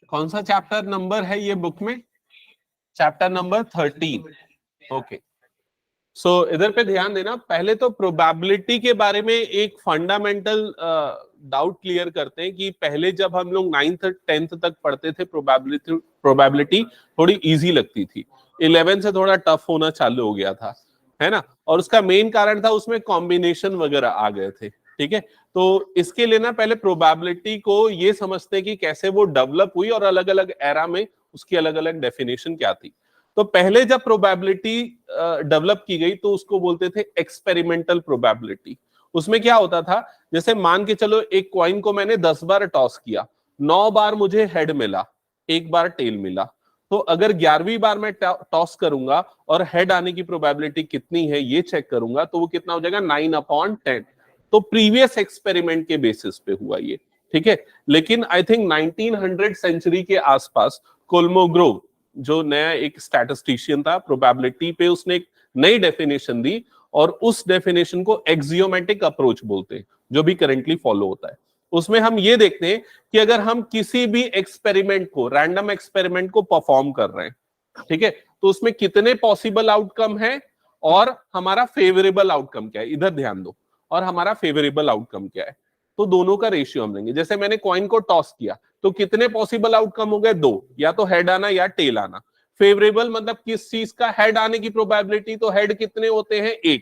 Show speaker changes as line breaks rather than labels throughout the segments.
कौन सा chapter number है ये बुक में? Chapter number 13। ओके, सो इधर पे ध्यान देना। पहले तो प्रोबेबिलिटी के बारे में एक फंडामेंटल डाउट क्लियर करते हैं कि पहले जब हम लोग 9th 10th तक पढ़ते थे प्रोबेबिलिटी थोड़ी इजी लगती थी। 11 से थोड़ा टफ होना चालू हो गया था, है ना। और उसका मेन कारण था उसमें कॉम्बिनेशन वगैरह आ गए थे, ठीक है। तो इसके लिए ना पहले प्रोबेबिलिटी को ये समझते हैं कि कैसे वो डेवलप हुई और अलग अलग एरा में उसकी अलग अलग डेफिनेशन क्या थी। तो पहले जब प्रोबेबिलिटी डेवलप की गई तो उसको बोलते थे एक्सपेरिमेंटल प्रोबेबिलिटी। उसमें क्या होता था, जैसे मान के चलो एक कॉइन को मैंने 10 बार टॉस किया, 9 बार मुझे हेड मिला, 1 बार टेल मिला। तो अगर 11वीं बार मैं टॉस करूंगा और हेड आने की प्रोबेबिलिटी कितनी है ये चेक करूंगा, तो वो कितना हो जाएगा 9/10। तो प्रीवियस एक्सपेरिमेंट के बेसिस पे हुआ ये, ठीक है। लेकिन आई थिंक 1900 सेंचुरी के आसपास कोलमोग्रोव जो नया एक स्टैटिस्टिशियन था प्रोबेबिलिटी पे, उसने एक नई डेफिनेशन दी और उस डेफिनेशन को एक्सियोमेटिक अप्रोच बोलते हैं, जो भी करेंटली फॉलो होता है। उसमें हम ये देखते हैं कि अगर हम किसी भी एक्सपेरिमेंट को, रैंडम एक्सपेरिमेंट को परफॉर्म कर रहे हैं, ठीक है, तो उसमें कितने पॉसिबल आउटकम है और हमारा फेवरेबल आउटकम क्या है, इधर ध्यान दो, और हमारा फेवरेबल आउटकम क्या है। तो दोनों का रेशियो हम लेंगे। जैसे मैंने कॉइन को टॉस किया तो कितने पॉसिबल आउटकम हो गए? 2, या तो हेड आना या टेल आना। फेवरेबल मतलब किस चीज का हेड आने की प्रोबेबिलिटी, तो हेड कितने होते हैं? 1,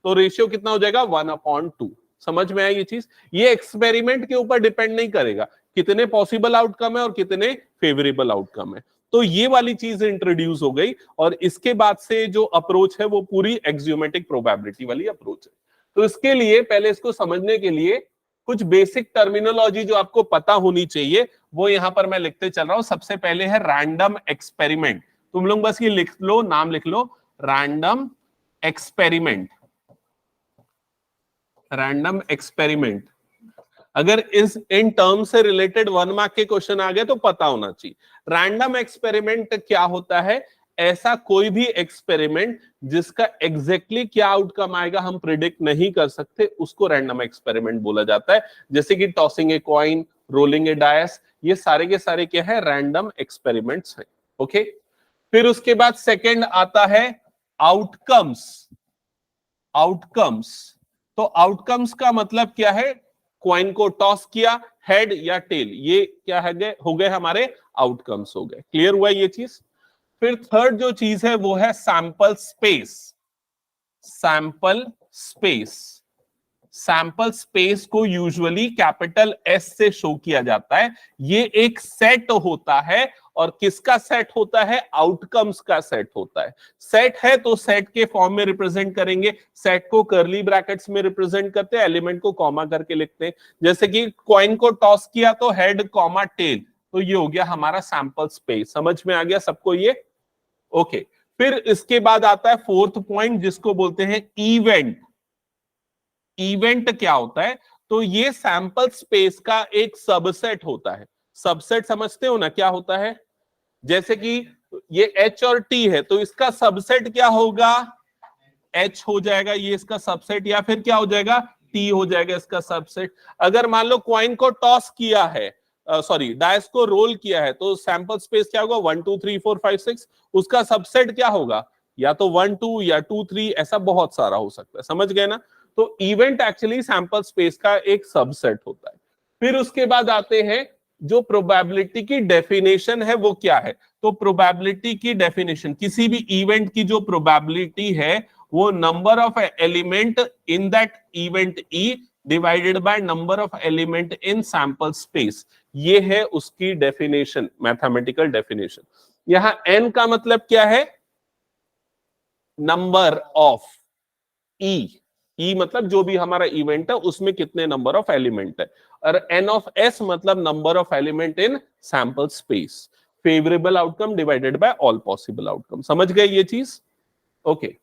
तो रेशियो कितना हो जाएगा? 1/2। समझ में आया ये चीज? ये एक्सपेरिमेंट के ऊपर डिपेंड नहीं करेगा कितने पॉसिबल आउटकम है और कितने फेवरेबल आउटकम है। तो ये वाली चीज इंट्रोड्यूस हो गई और इसके बाद से जो अप्रोच है वो पूरी एक्सियोमेटिक प्रोबेबिलिटी वाली अप्रोच है। तो इसके लिए पहले इसको समझने के लिए कुछ बेसिक टर्मिनोलॉजी जो आपको पता होनी चाहिए वो यहां पर मैं लिखते चल रहा हूं। सबसे पहले है रैंडम एक्सपेरिमेंट। तुम लोग बस ये लिख लो, नाम लिख लो, रैंडम एक्सपेरिमेंट। रैंडम एक्सपेरिमेंट अगर इन टर्म से रिलेटेड 1 मार्क के क्वेश्चन आ गए तो पता होना चाहिए। रैंडम एक्सपेरिमेंट क्या होता है? ऐसा कोई भी एक्सपेरिमेंट जिसका एग्जैक्टली क्या आउटकम आएगा हम प्रिडिक्ट नहीं कर सकते, उसको रैंडम एक्सपेरिमेंट बोला जाता है। जैसे कि tossing a coin, rolling A DISE, ये सारे के सारे क्या है? रैंडम एक्सपेरिमेंट्स हैं। ओके, फिर उसके बाद सेकेंड आता है आउटकम्स। आउटकम्स, तो आउटकम्स का मतलब क्या है? कॉइन को टॉस किया, हेड या टेल, ये क्या है? हो गए हमारे आउटकम्स हो गए। क्लियर हुआ ये चीज? फिर थर्ड जो चीज है वो है sample space. Sample space, sample space को यूजुअली कैपिटल एस से शो किया जाता है। ये एक सेट होता है, और किसका सेट होता है? आउटकम्स का सेट होता है। सेट है तो सेट के फॉर्म में रिप्रेजेंट करेंगे। सेट को कर्ली ब्रैकेट्स में रिप्रेजेंट करते हैं, एलिमेंट को कॉमा करके लिखते हैं। जैसे कि कॉइन को टॉस किया तो हेड कॉमा टेल, तो ये हो गया हमारा सैंपल स्पेस। समझ में आ गया सबको ये? ओके, फिर इसके बाद आता है फोर्थ पॉइंट जिसको बोलते हैं इवेंट। इवेंट क्या होता है? तो ये सैंपल स्पेस का एक सबसेट होता है। सबसेट समझते हो ना क्या होता है? जैसे कि ये H और T है तो इसका सबसेट क्या होगा? H हो जाएगा ये इसका सबसेट, या फिर क्या हो जाएगा? T हो जाएगा इसका सबसेट। अगर मान लो कॉइन को टॉस किया है, सॉरी डायस को रोल किया है, तो सैंपल स्पेस क्या होगा? 1 2 3 4 5 6। उसका सबसेट क्या होगा? या तो 1 2 या 2 3, ऐसा बहुत सारा हो सकता है। समझ गए ना? तो इवेंट एक्चुअली सैंपल स्पेस का एक सबसेट होता है। फिर उसके बाद आते हैं जो प्रोबेबिलिटी की डेफिनेशन है वो क्या है। तो प्रोबेबिलिटी की डेफिनेशन, किसी भी इवेंट की जो प्रोबेबिलिटी है वो number of element in that event E divided by number of element in sample space, ये है उसकी डेफिनेशन, मैथमेटिकल डेफिनेशन। यहां n का मतलब क्या है? Number of. ई मतलब जो भी हमारा इवेंट है उसमें कितने नंबर ऑफ एलिमेंट है, और एन ऑफ एस मतलब number of element in sample space. Favourable outcome divided by all possible outcome. समझ गए ये चीज? ओके,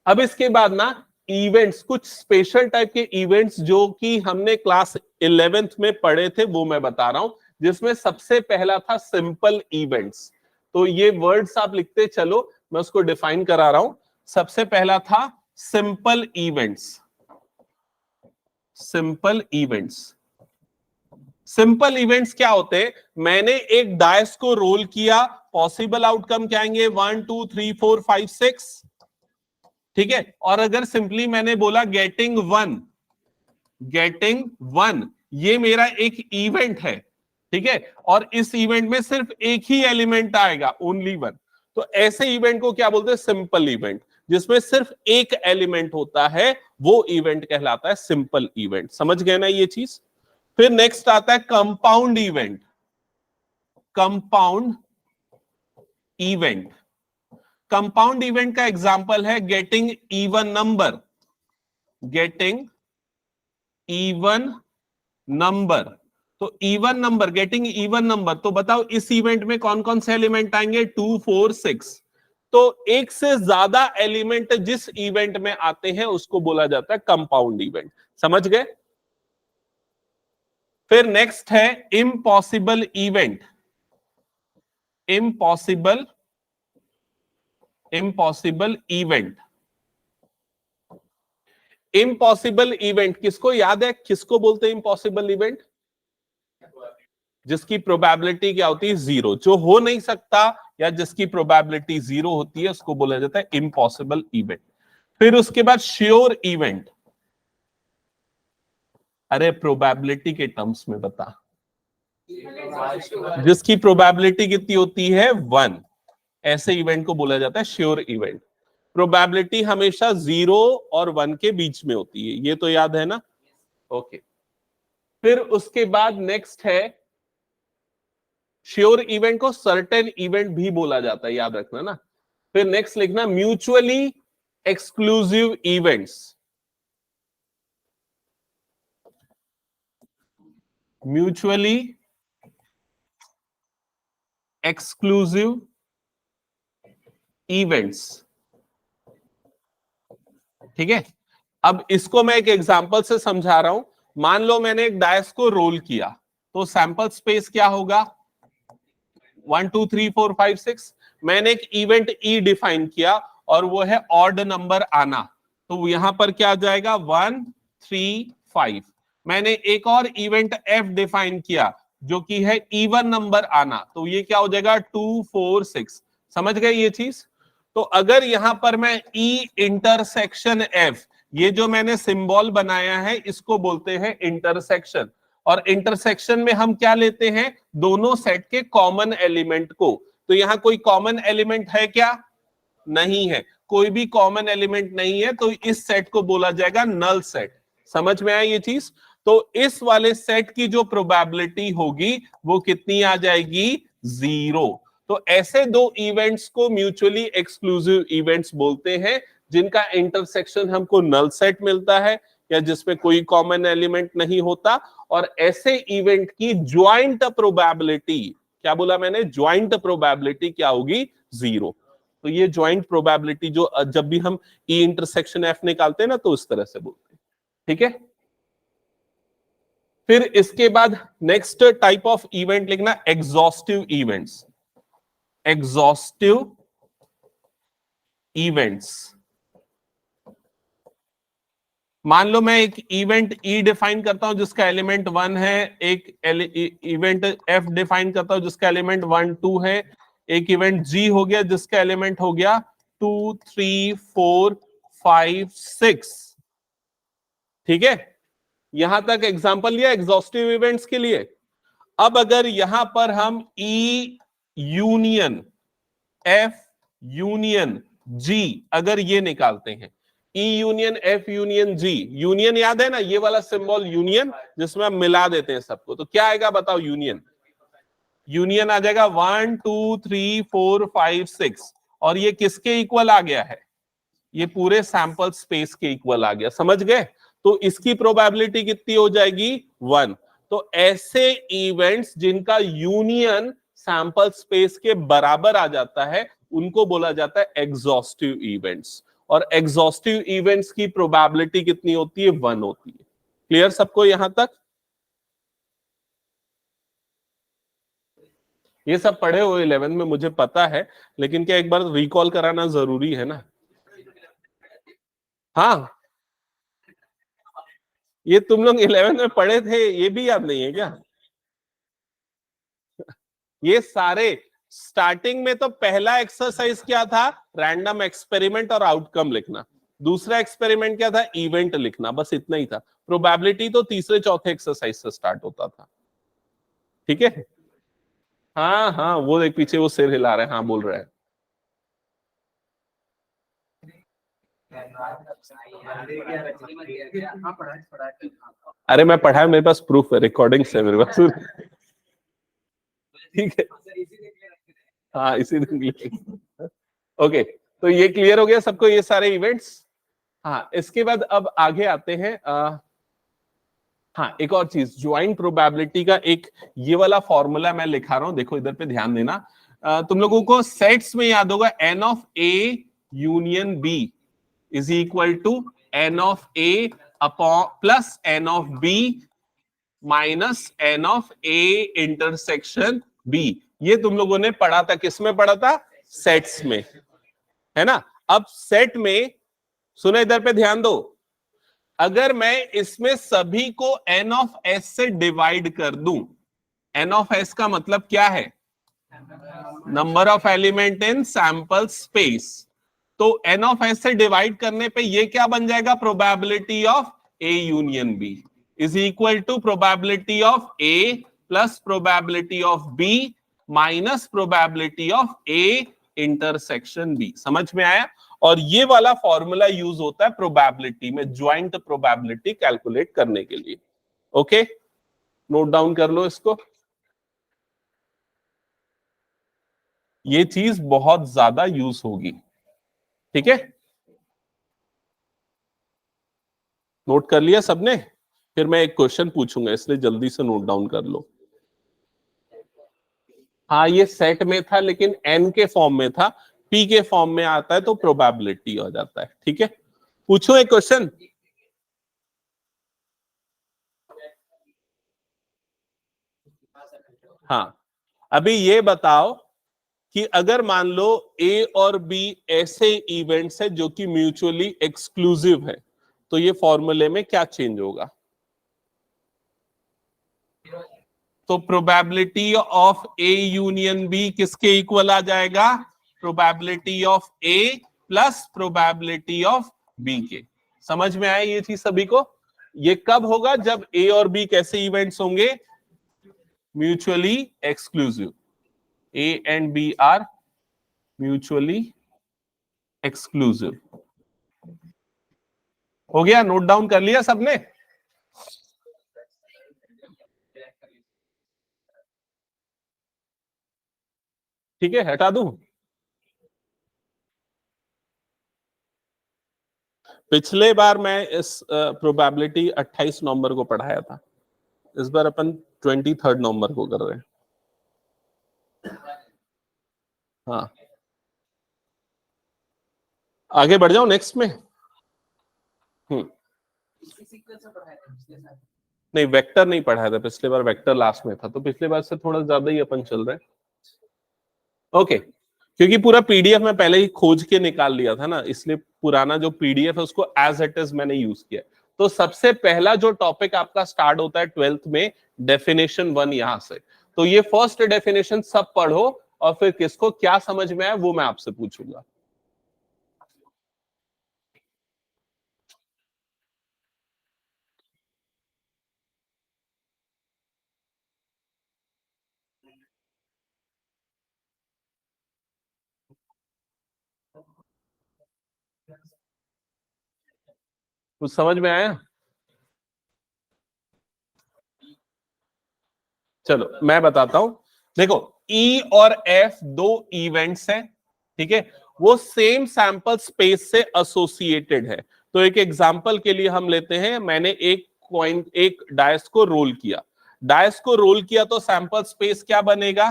अब इसके बाद ना इवेंट्स, कुछ स्पेशल टाइप के इवेंट्स जो कि हमने क्लास 11th में पढ़े थे वो मैं बता रहा हूं, जिसमें सबसे पहला था सिंपल इवेंट्स। तो ये वर्ड्स आप लिखते चलो, मैं उसको डिफाइन करा रहा हूं। सबसे पहला था simple events. Simple events, simple events क्या होते हैं? मैंने एक डायस को रोल किया, पॉसिबल आउटकम क्या आएंगे? 1 2 3 4 5 6, ठीक है। और अगर सिंपली मैंने बोला गेटिंग वन, ये मेरा एक इवेंट है, ठीक है, और इस इवेंट में सिर्फ एक ही एलिमेंट आएगा, ओनली वन, तो ऐसे इवेंट को क्या बोलते हैं? Simple event. जिसमें सिर्फ एक एलिमेंट होता है वो इवेंट कहलाता है सिंपल इवेंट। समझ गए ना ये चीज? फिर नेक्स्ट आता है compound event. Compound event, compound event का एग्जांपल है getting even number. Getting even number, तो even number, getting even number, तो बताओ इस इवेंट में कौन कौन से एलिमेंट आएंगे? 2 4 6। तो एक से ज्यादा एलिमेंट जिस इवेंट में आते हैं उसको बोला जाता है कंपाउंड इवेंट। समझ गए? फिर नेक्स्ट है impossible event. Impossible event, impossible event किसको याद है? किसको बोलते हैं इम्पॉसिबल इवेंट? जिसकी प्रोबेबिलिटी क्या होती है? जीरो, जो हो नहीं सकता या जिसकी प्रोबेबिलिटी जीरो होती है उसको बोला जाता है इम्पॉसिबल इवेंट। फिर उसके बाद श्योर इवेंट। अरे प्रोबेबिलिटी के टर्म्स में बता, जिसकी प्रोबेबिलिटी कितनी होती है? 1, ऐसे इवेंट को बोला जाता है श्योर इवेंट। प्रोबेबिलिटी हमेशा 0 और 1 के बीच में होती है, ये तो याद है ना? ओके। फिर उसके बाद नेक्स्ट है, श्योर इवेंट को सर्टेन इवेंट भी बोला जाता है, याद रखना ना। फिर नेक्स्ट लिखना mutually exclusive events. Mutually exclusive events, ठीक है। अब इसको मैं एक एग्जांपल से समझा रहा हूं। मान लो मैंने एक डायस को रोल किया, तो सैंपल स्पेस क्या होगा? 1 2 3 4 5 6। मैंने एक इवेंट ई डिफाइन किया और वो है ऑड नंबर आना, तो यहां पर क्या आ जाएगा? 1 3 5। मैंने एक और इवेंट एफ डिफाइन किया जो कि है इवन नंबर आना, तो ये क्या हो जाएगा? 2 4 6। समझ गए ये चीज? तो अगर यहां पर मैं ई इंटरसेक्शन एफ, ये जो मैंने सिंबल बनाया है इसको बोलते हैं इंटरसेक्शन। और इंटरसेक्शन में हम क्या लेते हैं? दोनों सेट के कॉमन एलिमेंट को। तो यहां कोई कॉमन एलिमेंट है क्या? नहीं है। कोई भी कॉमन एलिमेंट नहीं है, तो इस सेट को बोला जाएगा नल सेट। समझ में आया ये चीज? तो इस वाले सेट की जो प्रोबेबिलिटी होगी वो कितनी आ जाएगी? 0। तो ऐसे दो इवेंट्स को म्यूचुअली एक्सक्लूसिव इवेंट्स बोलते हैं, जिनका इंटरसेक्शन हमको नल सेट मिलता है या जिसमें कोई कॉमन एलिमेंट नहीं होता। और ऐसे इवेंट की ज्वाइंट प्रोबेबिलिटी, क्या बोला मैंने? ज्वाइंट प्रोबेबिलिटी क्या होगी? 0। तो ये ज्वाइंट प्रोबेबिलिटी जो जब भी हम ई इंटरसेक्शन एफ निकालते हैं ना, तो इस तरह से बोलते हैं, ठीक है। फिर इसके बाद नेक्स्ट टाइप ऑफ इवेंट लिखना एग्जॉस्टिव इवेंट्स। एग्जॉस्टिव इवेंट्स, मान लो मैं एक इवेंट ई डिफाइन करता हूं जिसका एलिमेंट 1 है, एक इवेंट एफ डिफाइन करता हूं जिसका एलिमेंट 1 2 है, एक इवेंट जी हो गया जिसका एलिमेंट हो गया 2 3 4 5 6, ठीक है। यहां तक एग्जांपल लिया एग्जॉस्टिव इवेंट्स के लिए। अब अगर यहां पर हम ई यूनियन एफ यूनियन जी अगर ये निकालते हैं, ई यूनियन एफ यूनियन जी, यूनियन याद है ना, ये वाला सिंबल यूनियन जिसमें हम मिला देते हैं सबको, तो क्या आएगा बताओ? यूनियन, यूनियन आ जाएगा 1 2 3 4 5 6। और ये किसके इक्वल आ गया है? ये पूरे सैंपल स्पेस के इक्वल आ गया। समझ गए? तो इसकी प्रोबेबिलिटी कितनी हो जाएगी? 1। तो ऐसे इवेंट्स जिनका यूनियन सैंपल स्पेस के बराबर आ जाता है उनको बोला जाता है एग्जॉस्टिव इवेंट्स। और एग्जॉस्टिव इवेंट्स की प्रोबेबिलिटी कितनी होती है? 1 होती है। क्लियर सबको यहां तक? ये सब पढ़े हुए 11 में मुझे पता है, लेकिन क्या एक बार रिकॉल कराना जरूरी है ना। हाँ, ये तुम लोग 11 में पढ़े थे, ये भी याद नहीं है क्या? ये सारे स्टार्टिंग में तो पहला एक्सरसाइज क्या था, रैंडम एक्सपेरिमेंट और आउटकम लिखना, दूसरा एक्सपेरिमेंट क्या था, इवेंट लिखना, बस इतना ही था। प्रोबेबिलिटी तो तीसरे चौथे एक्सरसाइज से स्टार्ट होता था। ठीक है, हाँ हाँ, वो एक पीछे वो सिर हिला रहे हैं, हाँ बोल रहे हैं। अरे मैं पढ़ा है, मेरे पास प्रूफ है, रिकॉर्डिंग्स है मेरे पास। ठीक है, हाँ इसी दिन। ओके, तो ये क्लियर हो गया सबको, ये सारे इवेंट्स। हाँ, इसके बाद अब आगे आते हैं। हाँ, एक और चीज, ज्वाइंट प्रोबेबिलिटी का एक ये वाला फॉर्मूला मैं लिखा रहा हूं, देखो इधर पे ध्यान देना। तुम लोगों को सेट्स में याद होगा, N of A union B is equal to N of A upon plus N of B minus N of A intersection B. ये तुम लोगों ने पढ़ा था, किसमें पढ़ा था, सेट्स में, है ना। अब सेट में सुनो, इधर पे ध्यान दो, अगर मैं इसमें सभी को एन ऑफ एस से डिवाइड कर दूं, एन ऑफ एस का मतलब क्या है, number of element in sample space. तो एन ऑफ एस से डिवाइड करने पे ये क्या बन जाएगा, probability of A union B is equal to probability of A plus probability of B minus probability of A intersection B. समझ में आया। और ये वाला फॉर्मूला यूज होता है प्रोबेबिलिटी में, ज्वाइंट प्रोबेबिलिटी कैलकुलेट करने के लिए। ओके, नोट डाउन कर लो इसको, ये चीज बहुत ज्यादा यूज होगी। ठीक है, नोट कर लिया सबने। फिर मैं एक क्वेश्चन पूछूंगा, इसलिए जल्दी से नोट डाउन कर लो। हाँ, ये सेट में था लेकिन एन के फॉर्म में था, पी के फॉर्म में आता है तो प्रोबेबिलिटी हो जाता है। ठीक है, पूछो एक क्वेश्चन। हाँ, अभी ये बताओ कि अगर मान लो ए और बी ऐसे इवेंट्स है जो कि म्यूचुअली एक्सक्लूसिव है, तो ये फॉर्मूले में क्या चेंज होगा। तो probability of A union B किसके इक्वल आ जाएगा, probability of A plus probability of B के। समझ में आया ये चीज सभी को। ये कब होगा, जब ए और बी कैसे इवेंट्स होंगे, mutually exclusive, A and B are mutually exclusive. हो गया, नोट डाउन कर लिया सबने। ठीक है, हटा दूं। पिछले बार मैं इस प्रोबेबिलिटी 28 नवंबर को पढ़ाया था, इस बार अपन 23 नवंबर को कर रहे हैं। हाँ, आगे बढ़ जाओ नेक्स्ट में। नहीं, वेक्टर नहीं पढ़ाया था पिछले बार, वेक्टर लास्ट में था, तो पिछले बार से थोड़ा ज्यादा ही अपन चल रहे हैं। ओके, क्योंकि पूरा पीडीएफ में पहले ही खोज के निकाल लिया था ना, इसलिए पुराना जो पीडीएफ है उसको एज इट इज मैंने यूज किया। तो सबसे पहला जो टॉपिक आपका स्टार्ट होता है 12th में, डेफिनेशन 1 यहां से। तो ये फर्स्ट डेफिनेशन सब पढ़ो, और फिर किसको क्या समझ में आया वो मैं आपसे पूछूंगा। कुछ समझ में आया। चलो मैं बताता हूं, देखो ई और एफ दो इवेंट्स हैं, ठीक है, वो सेम सैंपल स्पेस से एसोसिएटेड है। तो एक एग्जांपल के लिए हम लेते हैं, मैंने एक कॉइन, एक डायस को रोल किया, डायस को रोल किया तो सैंपल स्पेस क्या बनेगा,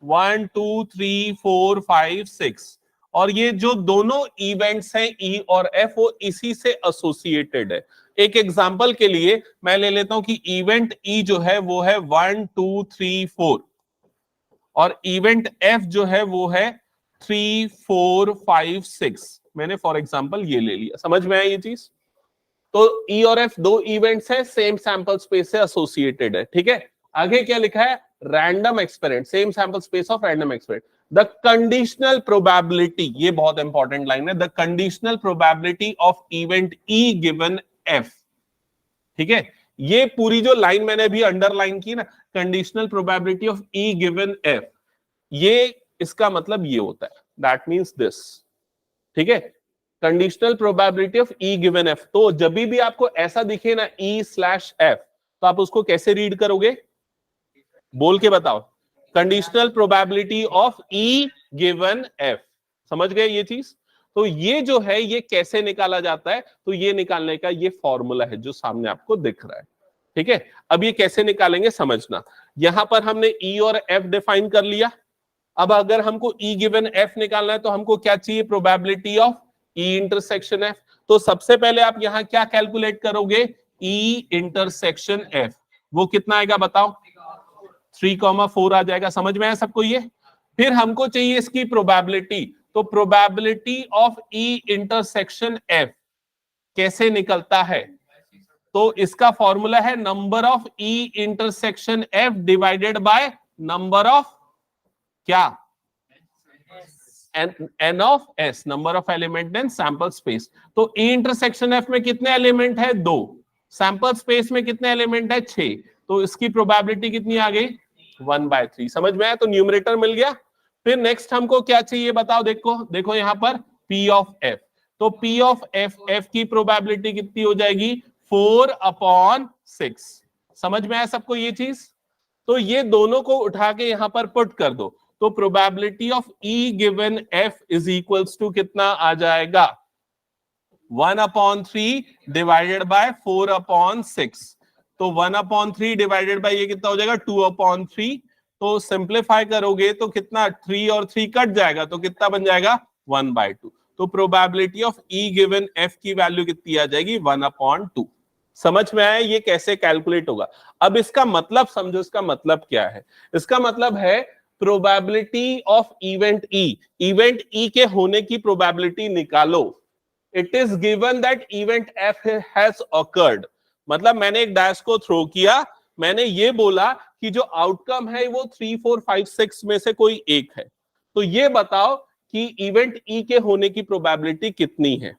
1 2 3 4 5 6। और ये जो दोनों इवेंट्स हैं ई और एफ, वो इसी से एसोसिएटेड है। एक एग्जांपल के लिए मैं ले लेता हूं कि इवेंट ई जो है वो है 1 2 3 4, और इवेंट एफ जो है वो है 3 4 5 6। मैंने फॉर एग्जांपल ये ले लिया, समझ में आया ये चीज। तो ई और एफ दो इवेंट्स है, सेम सैंपल स्पेस से एसोसिएटेड है। ठीक है, आगे क्या लिखा है, random experiment, same sample space of random experiment, the conditional probability, ये बहुत इंपॉर्टेंट लाइन है, the conditional probability of event E given F. ठीक है, ये पूरी जो लाइन मैंने अभी अंडरलाइन की ना, conditional probability of E given F, ये इसका मतलब ये होता है, दैट मींस दिस। ठीक है, conditional probability of E given F. तो जब भी आपको ऐसा दिखे ना ई स्लैश एफ, तो आप उसको कैसे रीड करोगे, बोल के बताओ, conditional probability of E given F. समझ गए ये चीज? तो ये जो है ये कैसे निकाला जाता है, तो ये निकालने का ये फॉर्मूला है जो सामने आपको दिख रहा है। ठीक है, अब ये कैसे निकालेंगे समझना। यहां पर हमने ई और एफ डिफाइन कर लिया। अब अगर हमको ई गिवन एफ निकालना है तो हमको क्या चाहिए, probability of E intersection F. तो सबसे पहले आप यहां क्या कैलकुलेट करोगे, ई इंटरसेक्शन एफ, वो कितना आएगा बताओ, 3,4 आ जाएगा। समझ में आया सबको ये? फिर हमको चाहिए इसकी प्रोबेबिलिटी, तो probability of E intersection F कैसे निकलता है, तो इसका फॉर्मूला है number of E intersection F divided by number of क्या, N of S, number of element in sample space. तो ई इंटरसेक्शन एफ में कितने एलिमेंट है, 2, सैंपल स्पेस में कितने एलिमेंट है, 6, तो इसकी प्रोबेबिलिटी कितनी आ गई, 1/3। समझ में आया? तो न्यूमरेटर मिल गया। फिर नेक्स्ट हमको क्या चाहिए बताओ, देखो देखो यहां पर P ऑफ F, तो P ऑफ F, F की प्रोबेबिलिटी कितनी हो जाएगी, 4/6। समझ में आया सबको ये चीज? तो ये दोनों को उठा के यहां पर पुट कर दो, तो probability of E given F is equals to कितना आ जाएगा, 1/3 डिवाइडेड बाय 4/6। तो 1/3 डिवाइडेड बाय ये कितना हो जाएगा, 2/3। तो सिंप्लीफाई करोगे तो कितना, 3 और 3 कट जाएगा, तो कितना बन जाएगा, 1/2। तो probability of E given F की वैल्यू कितनी आ जाएगी, 1/2। समझ में आया ये कैसे कैलकुलेट होगा? अब इसका मतलब समझो, इसका मतलब क्या है, इसका मतलब है probability of event E, event E के होने की प्रोबेबिलिटी निकालो। It is given that event F has awkward, मतलब मैंने एक डायस को थ्रो किया, मैंने ये बोला कि जो आउटकम है वो 3, 4, 5, 6 में से कोई एक है, तो ये बताओ कि इवेंट ई के होने की प्रोबेबिलिटी कितनी है।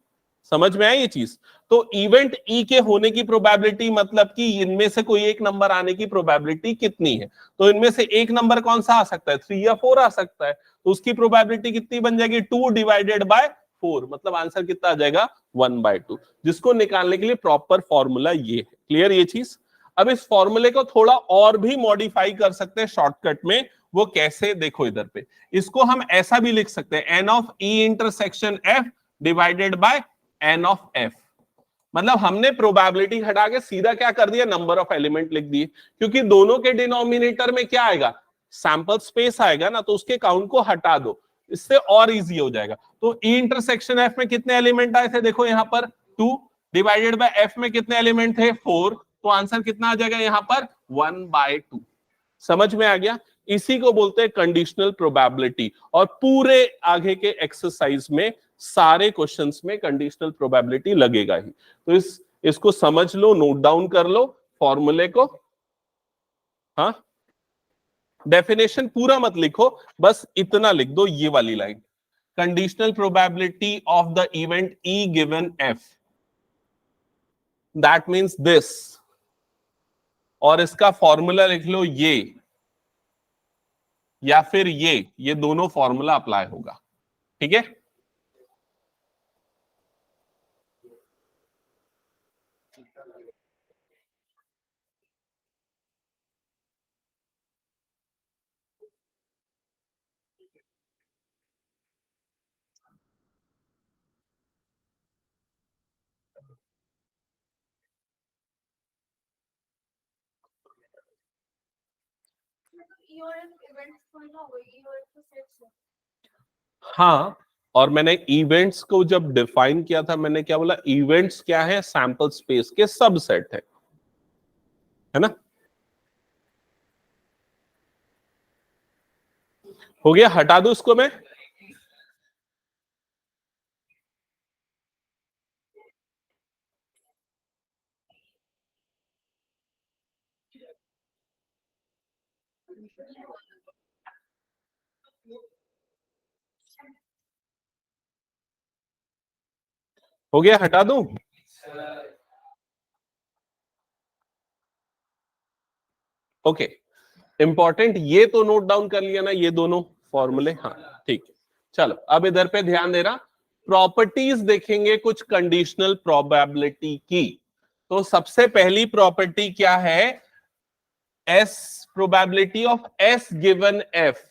समझ में आया ये चीज? तो इवेंट ई के होने की प्रोबेबिलिटी मतलब कि इनमें से कोई एक नंबर आने की प्रोबेबिलिटी कितनी है, तो इनमें से एक नंबर कौन सा आ सकता है, 3 या 4 आ सकता है, तो उसकी प्रोबेबिलिटी कितनी बन जाएगी, 2 डिवाइडेड बाय 4, मतलब आंसर कितना आ जाएगा, 1/2, जिसको निकालने के लिए प्रॉपर फॉर्मूला ये है। क्लियर ये चीज? अब इस फॉर्मूले को थोड़ा और भी मॉडिफाई कर सकते हैं शॉर्टकट में, वो कैसे देखो इधर पे, इसको हम ऐसा भी लिख सकते हैं, N of E intersection F divided by N of F. मतलब हमने प्रोबेबिलिटी हटा के सीधा क्या कर दिया, नंबर ऑफ एलिमेंट लिख दिए, क्योंकि दोनों के डिनोमिनेटर में क्या आएगा, सैंपल स्पेस आएगा ना, तो उसके काउंट को हटा दो, इससे और इजी हो जाएगा। तो ई इंटरसेक्शन एफ में कितने एलिमेंट आए थे, देखो यहां पर 2 डिवाइडेड बाय एफ में कितने एलिमेंट थे, 4, तो आंसर कितना आ जाएगा यहां पर, 1/2। समझ में आ गया? इसी को बोलते हैं कंडीशनल प्रोबेबिलिटी, और पूरे आगे के एक्सरसाइज में सारे क्वेश्चंस में कंडीशनल प्रोबेबिलिटी लगेगा ही। तो इसको समझ लो, नोट डाउन कर लो फॉर्मूले को। हाँ, डेफिनेशन पूरा मत लिखो, बस इतना लिख दो, ये वाली line, conditional probability of the event E given F, that means this, और इसका फॉर्मूला लिख लो ये, या फिर ये दोनों फॉर्मूला अप्लाई होगा। ठीक है, हाँ। और मैंने इवेंट्स को जब डिफाइन किया था, मैंने क्या बोला, इवेंट्स क्या है, सैंपल स्पेस के सबसेट है ना? हो गया, हटा दो इसको मैं। हो गया, हटा दूं? ओके, इंपॉर्टेंट ये तो नोट डाउन कर लिया ना, ये दोनों फॉर्मूले। हाँ ठीक है, चलो अब इधर पे ध्यान देना। प्रॉपर्टीज देखेंगे कुछ कंडीशनल प्रोबेबिलिटी की। तो सबसे पहली प्रॉपर्टी क्या है? S, probability of S given F,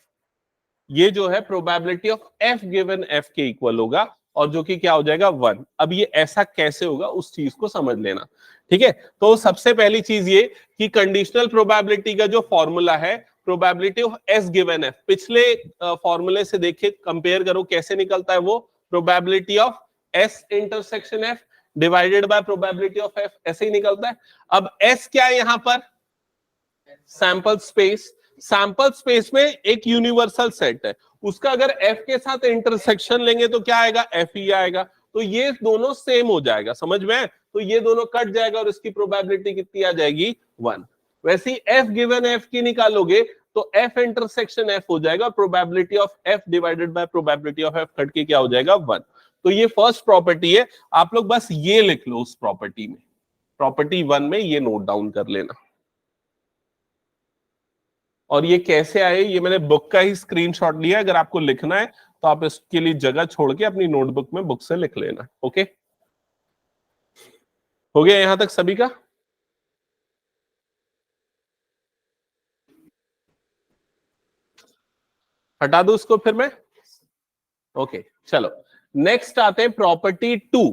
ये जो है probability of F given F के इक्वल होगा, और जो कि क्या हो जाएगा 1। अब ये ऐसा कैसे होगा उस चीज को समझ लेना, ठीक है। तो सबसे पहली चीज ये कि कंडीशनल प्रोबेबिलिटी का जो फॉर्मूला है, probability of S given F, पिछले फॉर्मूले से देखिए, कंपेयर करो कैसे निकलता है वो। Probability of S intersection F divided by probability of F, ऐसे ही निकलता है। अब एस क्या है यहां पर? Sample space. सैंपल स्पेस में एक यूनिवर्सल सेट है, उसका अगर एफ के साथ इंटरसेक्शन लेंगे तो क्या आएगा? एफ ही आएगा। तो ये दोनों सेम हो जाएगा, समझ में? तो ये दोनों कट जाएगा और इसकी प्रोबेबिलिटी कितनी आ जाएगी? 1। वैसे ही एफ गिवन एफ की निकालोगे तो एफ इंटरसेक्शन एफ हो जाएगा, probability of F divided by probability of F cut के क्या हो जाएगा? 1। तो ये फर्स्ट प्रॉपर्टी है, आप लोग बस ये लिख लो उस प्रॉपर्टी में, प्रॉपर्टी 1 में ये नोट डाउन कर लेना। और ये कैसे आए, ये मैंने बुक का ही स्क्रीनशॉट लिया, अगर आपको लिखना है तो आप इसके लिए जगह छोड़ के अपनी नोटबुक में बुक से लिख लेना। ओके, हो गया यहां तक सभी का? हटा दूं उसको फिर मैं? ओके चलो, नेक्स्ट आते हैं प्रॉपर्टी 2।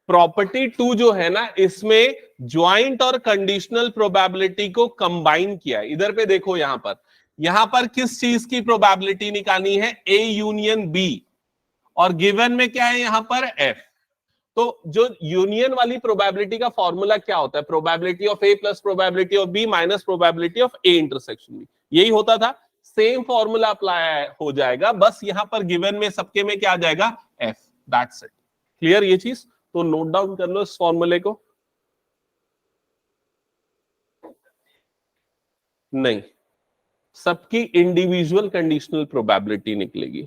प्रॉपर्टी 2 जो है ना, इसमें ज्वाइंट और कंडीशनल प्रोबेबिलिटी को कंबाइन किया है। इधर पे देखो, यहां पर किस चीज की प्रोबेबिलिटी निकालनी है? ए यूनियन बी, और गिवन में क्या है यहां पर? एफ। तो जो यूनियन वाली प्रोबेबिलिटी का फॉर्मूला क्या होता है? Probability of A plus probability of B minus probability of A intersection B, यही होता था। सेम फॉर्मूला अप्लाई हो जाएगा, बस यहां पर गिवन में सबके में क्या आ जाएगा? एफ। That's it. क्लियर ये चीज? तो नोट डाउन कर लो इस फॉर्मूले को। नहीं, सबकी इंडिविजुअल कंडीशनल प्रोबेबिलिटी निकलेगी।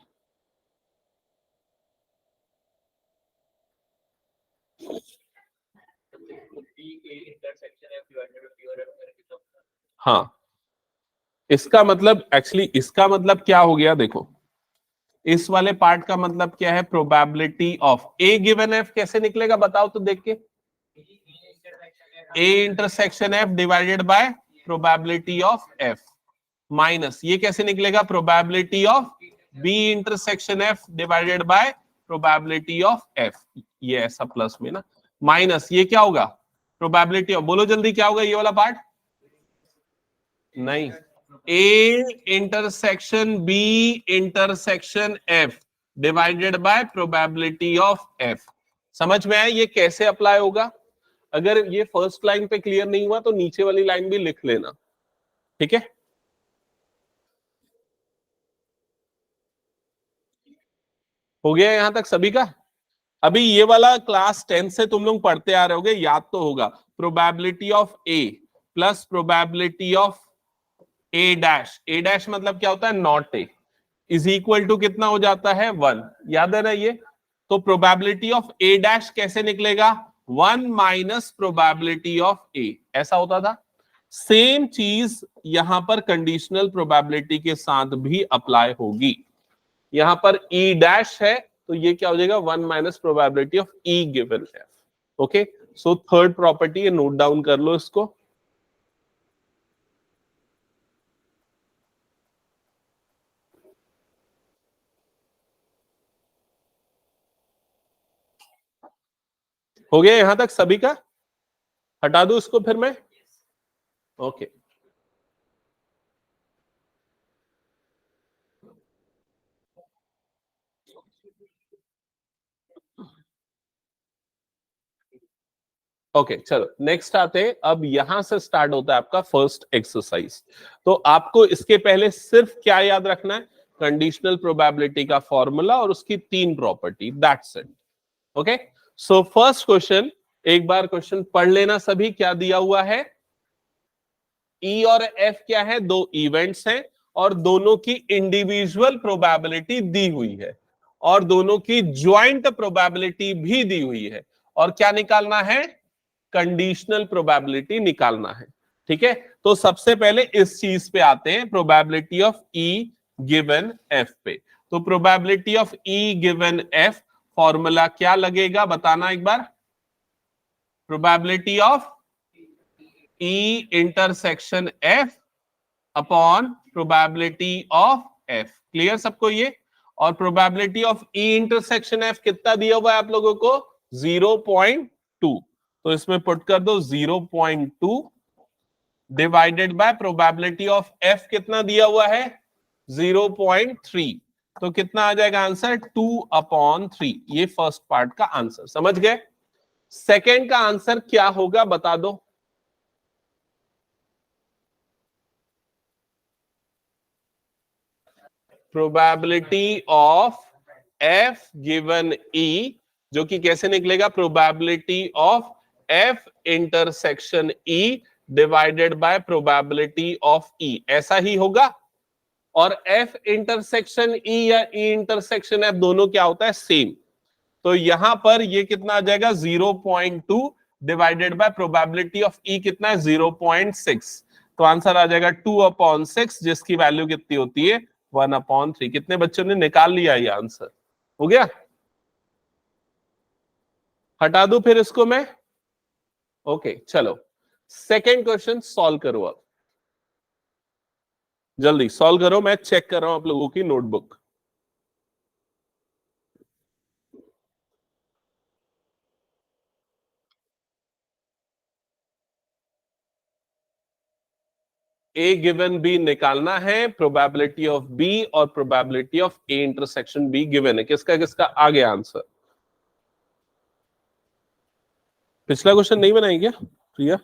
हाँ, इसका मतलब एक्चुअली इसका मतलब क्या हो गया? देखो, इस वाले पार्ट का मतलब क्या है? Probability of A given F कैसे निकलेगा बताओ तो देख के। A intersection F divided by probability of F, minus ये कैसे निकलेगा? Probability of B intersection F divided by probability of F, ये ऐसा प्लस में ना, माइनस ये क्या होगा? प्रोबेबिलिटी ऑफ, बोलो जल्दी क्या होगा ये वाला पार्ट? नहीं, A intersection B intersection F divided by probability of F. समझ में आया ये कैसे अप्लाई होगा? अगर ये फर्स्ट लाइन पे क्लियर नहीं हुआ तो नीचे वाली लाइन भी लिख लेना, ठीक है? हो गया यहां तक सभी का? अभी ये वाला क्लास 10 से तुम लोग पढ़ते आ रहे होगे, याद तो होगा। Probability of A plus probability of A dash, A dash मतलब क्या होता है? Not A, is equal to कितना हो जाता है? 1। याद है ना ये? तो प्रोबेबिलिटी ऑफ ए डैश कैसे निकलेगा? 1 माइनस प्रोबेबिलिटी ऑफ ए, ऐसा होता था। सेम चीज यहां पर कंडीशनल प्रोबेबिलिटी के साथ भी अप्लाई होगी। यहां पर ई डैश है तो ये क्या हो जाएगा? 1 minus probability of E given F. Okay, so third property, note down कर लो इसको। हो गया यहां तक सभी का? हटा दो इसको फिर मैं? ओके, ओके चलो नेक्स्ट आते हैं। अब यहां से स्टार्ट होता है आपका फर्स्ट एक्सरसाइज। तो आपको इसके पहले सिर्फ क्या याद रखना है? कंडीशनल प्रोबेबिलिटी का फॉर्मूला और उसकी 3 property, that's it. Okay, so first question, एक बार क्वेश्चन पढ़ लेना सभी, क्या दिया हुआ है? E और F क्या है, दो इवेंट्स हैं और दोनों की इंडिविजुअल प्रोबेबिलिटी दी हुई है और दोनों की ज्वाइंट प्रोबेबिलिटी भी दी हुई है, और क्या निकालना है, कंडीशनल प्रोबेबिलिटी निकालना है। ठीक है, तो सबसे पहले इस चीज पे आते हैं, probability of E given F पे। तो probability of E given F formula क्या लगेगा, बताना एक बार। Probability of E intersection F upon probability of F। Clear सबको ये? और probability of E intersection F कितना दिया हुआ है आप लोगों को, 0.2। तो इसमें पुट कर दो 0.2 divided by probability of F कितना दिया हुआ है, 0.3। तो कितना आ जाएगा आंसर, 2/3। ये फर्स्ट पार्ट का आंसर, समझ गए? सेकेंड का आंसर क्या होगा बता दो। Probability of F given E, जो कि कैसे निकलेगा, probability of F intersection E divided by probability of E, ऐसा ही होगा। और F इंटरसेक्शन E या E इंटरसेक्शन F दोनों क्या होता है, सेम। तो यहां पर ये कितना आ जाएगा, 0.2 divided by probability of E कितना है, 0.6। तो आंसर आ जाएगा 2/6, जिसकी वैल्यू कितनी होती है, 1/3। कितने बच्चों ने निकाल लिया ये आंसर? हो गया? हटा दूं फिर इसको मैं? ओके चलो, सेकेंड क्वेश्चन सॉल्व करो। अब जल्दी सॉल्व करो, मैं चेक कर रहा हूं आप लोगों की नोटबुक। A गिवन B निकालना है, प्रोबेबिलिटी ऑफ B और probability of A intersection B given है। किसका किसका आ गया आंसर? पिछला क्वेश्चन नहीं बनाई क्या प्रिया?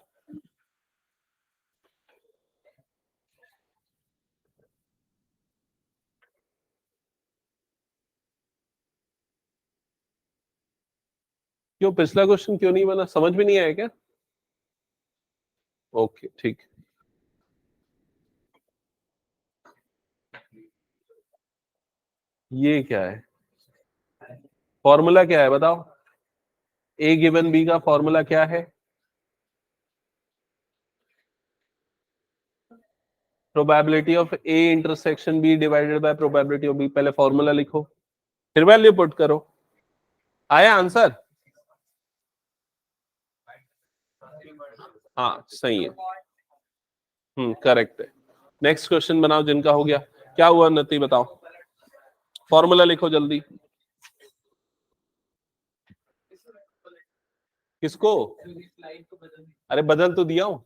क्यों पिछला क्वेश्चन क्यों नहीं बना, समझ में नहीं आया क्या? ओके ठीक। ये क्या है, फॉर्मूला क्या है बताओ? A गिवन B का फॉर्मूला क्या है? Probability of A intersection B divided by probability of B। पहले फॉर्मूला लिखो फिर वैल्यू पुट करो। आया आंसर? हाँ सही है, करेक्ट है। नेक्स्ट क्वेश्चन बनाओ जिनका हो गया। क्या हुआ नती बताओ, फॉर्मूला लिखो जल्दी। किसको? अरे बदल तो दिया हूं।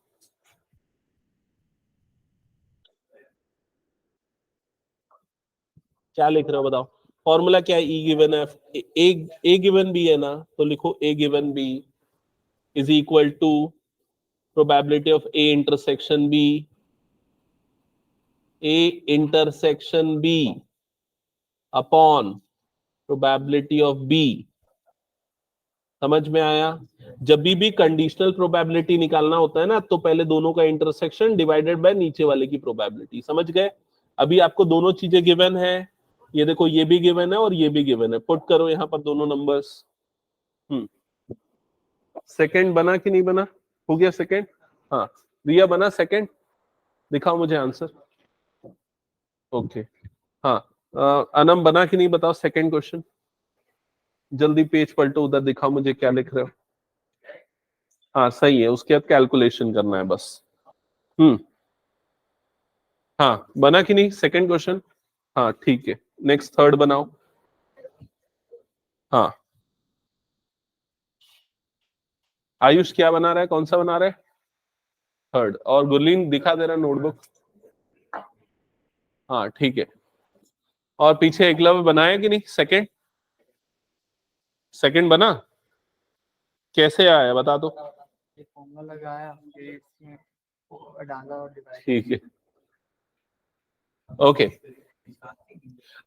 क्या लिख रहे हो बताओ, फॉर्मूला क्या है? E given F, A given B है ना, तो लिखो A given B is equal to probability of A intersection B, A intersection B upon probability of B। समझ में आया? जब भी कंडीशनल प्रोबेबिलिटी निकालना होता है ना, तो पहले दोनों का इंटरसेक्शन डिवाइडेड बाय नीचे वाले की प्रोबेबिलिटी। समझ गए? अभी आपको दोनों चीजें गिवन है, ये देखो ये भी गिवन है और ये भी गिवन है। पुट करो यहाँ पर दोनों नंबर्स। सेकंड बना कि नहीं बना? हो गया सेकंड? हाँ रिया बना सेकंड, दिखाओ मुझे आंसर। ओके हाँ, अनम बना कि नहीं बताओ सेकंड क्वेश्चन। जल्दी पेज पलटो, उधर दिखाओ मुझे क्या लिख रहे हो। हाँ सही है, उसके बाद कैलकुलेशन करना है बस। हाँ बना कि नहीं सेकंड क्वेश्चन? हाँ ठीक है, नेक्स्ट थर्ड बनाओ। हाँ आयुष क्या बना रहा है, कौन सा बना रहा है? थर्ड। और गुरलीन दिखा दे रहा नोटबुक। हाँ ठीक है। और पीछे एकलव्य बनाया कि नहीं सेकंड? सेकंड बना, कैसे आया बता दो। लगाया डाला और ठीक है ओके।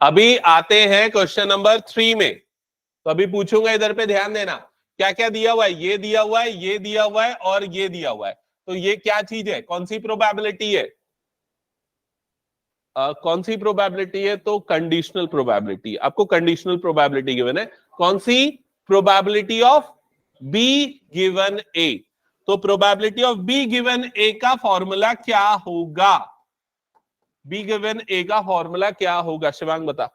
अभी आते हैं क्वेश्चन नंबर 3 में। तो अभी पूछूंगा, इधर पे ध्यान देना। क्या क्या दिया हुआ है, ये दिया हुआ है, ये दिया हुआ है और ये दिया हुआ है। तो ये क्या चीज है, कौन सी प्रोबेबिलिटी है? कौन सी प्रोबेबिलिटी है? तो कंडीशनल प्रोबेबिलिटी। आपको कंडीशनल प्रोबेबिलिटी गिवन है, कौन सी? प्रोबेबिलिटी ऑफ बी गिवन ए। तो प्रोबेबिलिटी ऑफ बी गिवन ए का फॉर्मूला क्या होगा? बी गिवन ए का फॉर्मूला क्या होगा? शिवांग बता।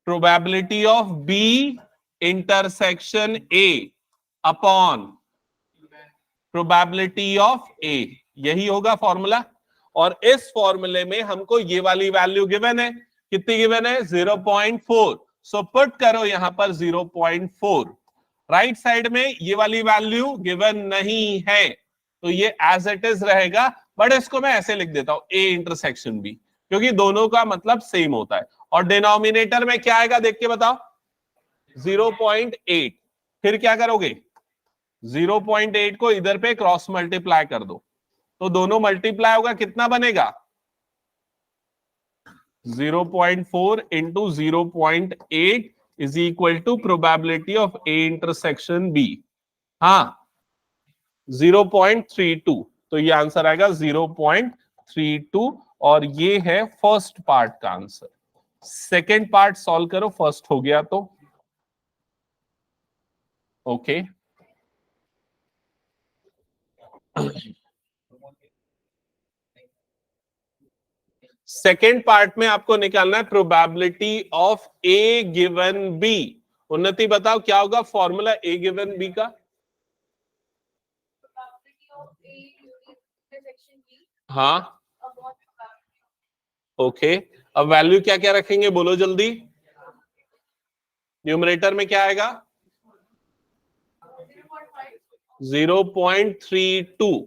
Probability of B intersection A upon probability of A, यही होगा फॉर्मूला। और इस फॉर्मूले में हमको ये वाली वैल्यू गिवन है, कितनी गिवन है? 0.4। सो पुट करो यहां पर 0.4। राइट साइड में ये वाली वैल्यू गिवन नहीं है, तो ये एज इट इज रहेगा, बट इसको मैं ऐसे लिख देता हूं, ए इंटरसेक्शन बी, क्योंकि दोनों का मतलब सेम होता है। और डिनोमिनेटर में क्या आएगा देख के बताओ? 0.8। फिर क्या करोगे? 0.8 को इधर पे क्रॉस मल्टीप्लाई कर दो, तो दोनों मल्टीप्लाई होगा, कितना बनेगा? 0.4 into 0.8 is equal to probability of A intersection B. हाँ, 0.32। तो ये आंसर आएगा 0.32, और ये है फर्स्ट पार्ट का आंसर। सेकेंड पार्ट सॉल्व करो, फर्स्ट हो गया तो ओके। सेकेंड पार्ट में आपको निकालना है probability of A given B. Unnati बताओ क्या होगा फॉर्मूला ए गिवन बी का? हाँ ओके, अब वैल्यू क्या क्या रखेंगे बोलो जल्दी। न्यूमरेटर में क्या आएगा? 0.32,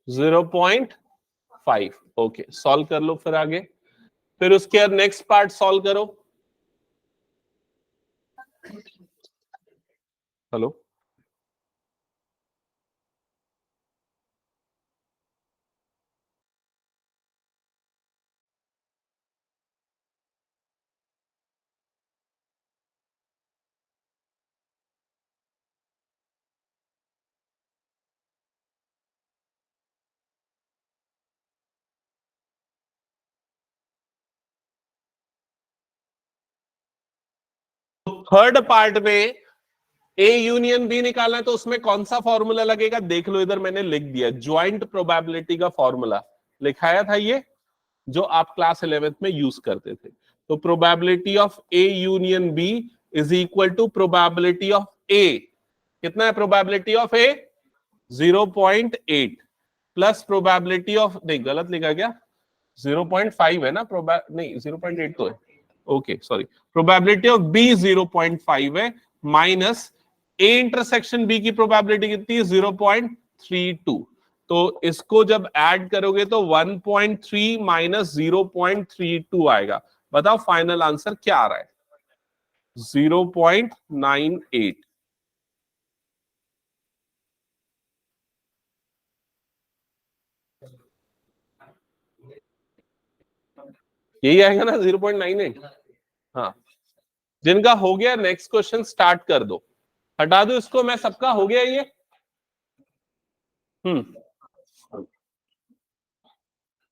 0.5। ओके, सॉल्व कर लो फिर आगे। फिर उसके बाद नेक्स्ट पार्ट सॉल्व करो। हेलो, थर्ड पार्ट में ए यूनियन बी निकालना है, तो उसमें कौन सा फॉर्मूला लगेगा देख लो, इधर मैंने लिख दिया, ज्वाइंट प्रोबेबिलिटी का फॉर्मूला लिखाया था, ये जो आप क्लास 11th में यूज करते थे। तो probability of A union B is equal to probability of A. कितना है probability of A? 0.8 plus probability of, नहीं गलत लिखा गया, 0.5 है ना, नहीं 0.8 तो है, okay sorry. Probability of B 0.5 है, माइनस ए इंटरसेक्शन बी की प्रोबेबिलिटी कितनी है? 0.32। तो इसको जब ऐड करोगे तो 1.3 माइनस 0.32 आएगा। बताओ फाइनल आंसर क्या आ रहा है? 0.98। यही आएगा ना 0.98? हाँ, जिनका हो गया नेक्स्ट क्वेश्चन स्टार्ट कर दो, हटा दो इसको, मैं सबका हो गया ये।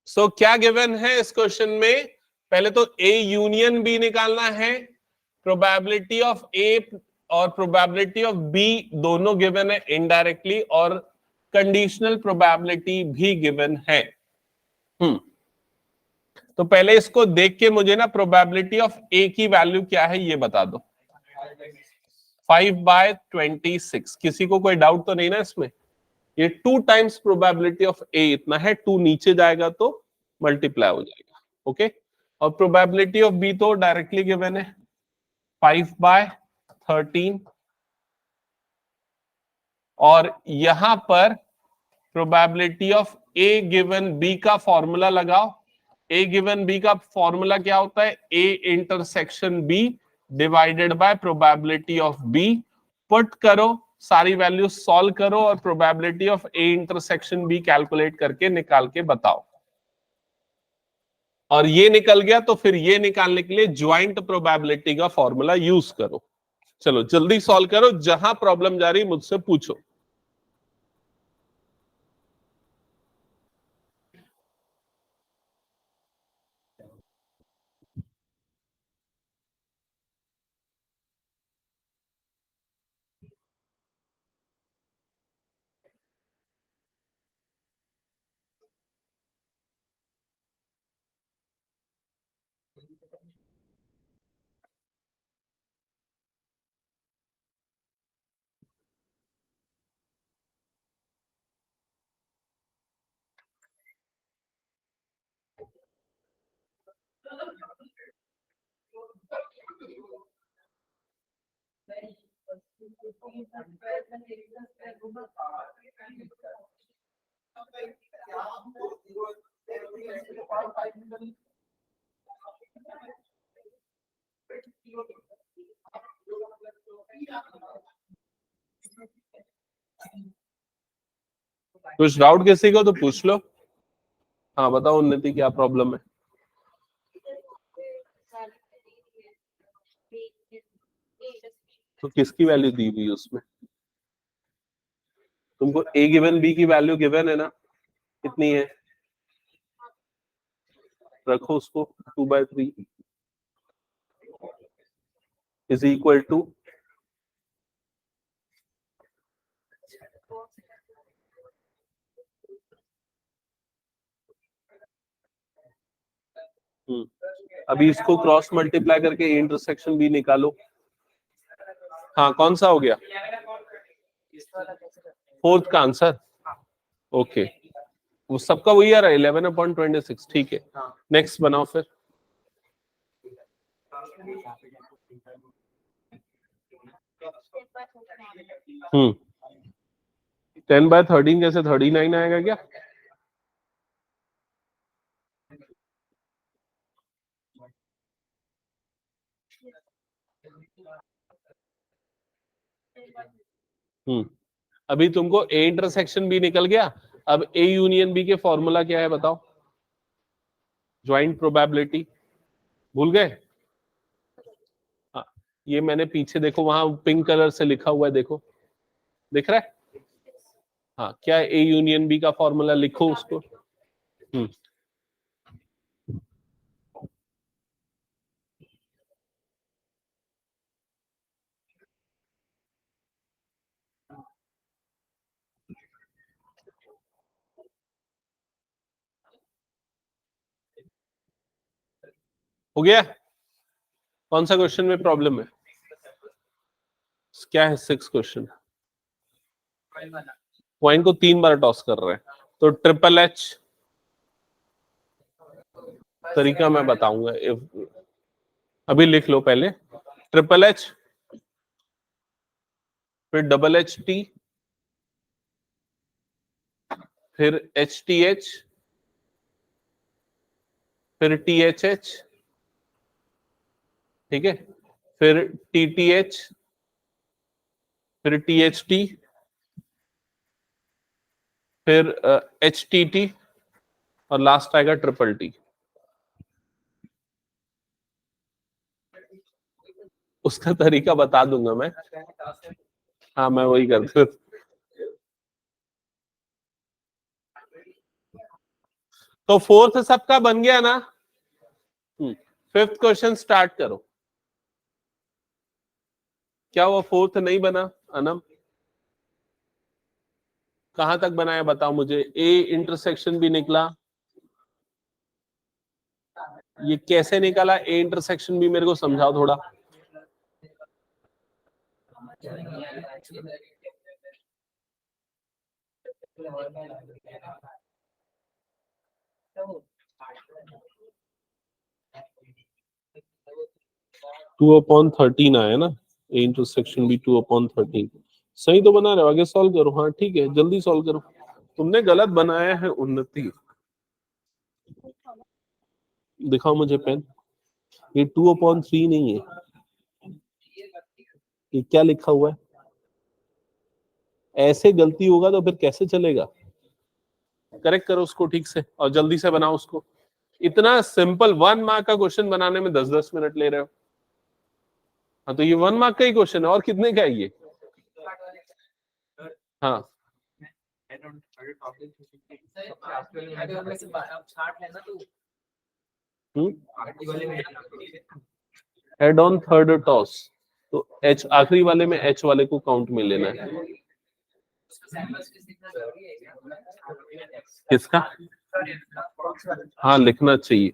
सो क्या गिवन है इस क्वेश्चन में? पहले तो ए यूनियन बी निकालना है, प्रोबेबिलिटी ऑफ ए और प्रोबेबिलिटी ऑफ बी दोनों गिवन है इनडायरेक्टली, और कंडीशनल प्रोबेबिलिटी भी गिवन है। तो पहले इसको देख के मुझे ना प्रोबेबिलिटी ऑफ ए की वैल्यू क्या है ये बता दो। 5/26। किसी को कोई डाउट तो नहीं ना इसमें? ये 2 टाइम्स प्रोबेबिलिटी ऑफ ए इतना है, 2 नीचे जाएगा तो मल्टीप्लाई हो जाएगा, ओके। और प्रोबेबिलिटी ऑफ बी तो डायरेक्टली गिवन है 5/13, और यहां पर probability of A given B का फॉर्मूला लगाओ। ए गिवन बी का फॉर्मूला क्या होता है? A intersection B divided by probability of B. Put करो, सारी वैल्यू सॉल्व करो, और probability of A intersection B calculate करके निकाल के बताओ। और ये निकल गया तो फिर ये निकालने के लिए ज्वाइंट प्रोबेबिलिटी का फॉर्मूला यूज करो। चलो जल्दी सॉल्व करो, जहां प्रॉब्लम जा रही मुझसे पूछो। कुछ डाउट किसी को तो पूछ लो। हाँ बताओ उन्नति, क्या प्रॉब्लम है? तो किसकी वैल्यू दी हुई है उसमें? तुमको a गिवन b की वैल्यू गिवन है ना, कितनी है? रखो उसको 2/3 इज इक्वल टू अभी इसको क्रॉस मल्टीप्लाई करके इंटरसेक्शन भी निकालो। हाँ कौन सा हो गया? फोर्थ का आंसर। ओके वो सबका वही आ रहा है 11/26। ठीक है नेक्स्ट बनाओ फिर। हम्म 10/13 कैसे 39 आएगा क्या? अभी तुमको ए इंटरसेक्शन बी निकल गया। अब ए यूनियन बी के फॉर्मूला क्या है बताओ? ज्वाइंट प्रोबेबिलिटी भूल गए? हाँ ये मैंने पीछे देखो वहां पिंक कलर से लिखा हुआ है, देखो दिख रहा है? हाँ क्या ए यूनियन बी का फॉर्मूला लिखो उसको। हो गया? कौन सा क्वेश्चन में प्रॉब्लम है? क्या है 6 क्वेश्चन? पॉइंट को 3 बार टॉस कर रहे हैं। तो ट्रिपल एच तरीका मैं बताऊंगा, अभी लिख लो पहले। ट्रिपल एच, फिर डबल एच टी, फिर एच टी एच, फिर टी एच एच, ठीक है, फिर टी टी एच, फिर टी एच टी, फिर एच टी टी, और लास्ट आएगा ट्रिपल टी। उसका तरीका बता दूंगा मैं। हाँ मैं वही करता हूँ। तो फोर्थ सबका बन गया ना? फिफ्थ क्वेश्चन स्टार्ट करो। क्या वो फोर्थ नहीं बना अनम? कहां तक बनाया बताओ मुझे। ए इंटरसेक्शन भी निकला, ये कैसे निकाला ए इंटरसेक्शन भी, मेरे को समझाओ थोड़ा। टू अपॉन 13 आया ना, ए इंटरसेक्शन भी 2/13। सही तो बना रहे हो, आगे सॉल्व करो। हाँ ठीक है जल्दी सॉल्व करो। तुमने गलत बनाया है उन्नति। दिखाओ मुझे पेन। ये 2/3 नहीं है, ये क्या लिखा हुआ है? ऐसे गलती होगा तो फिर कैसे चलेगा? करेक्ट करो उसको ठीक से और जल्दी से बनाओ उसको। इतना सिंपल 1 मार्क का क्वेश्चन बनाने में 10-10 मिनट ले रहे हो। हाँ तो ये 1 मार्क का ही क्वेश्चन है, और कितने का है ये? हाँ हेड ऑन थर्ड टॉस, तो एच आखिरी वाले में एच वाले को काउंट में लेना है। किसका? हाँ लिखना चाहिए।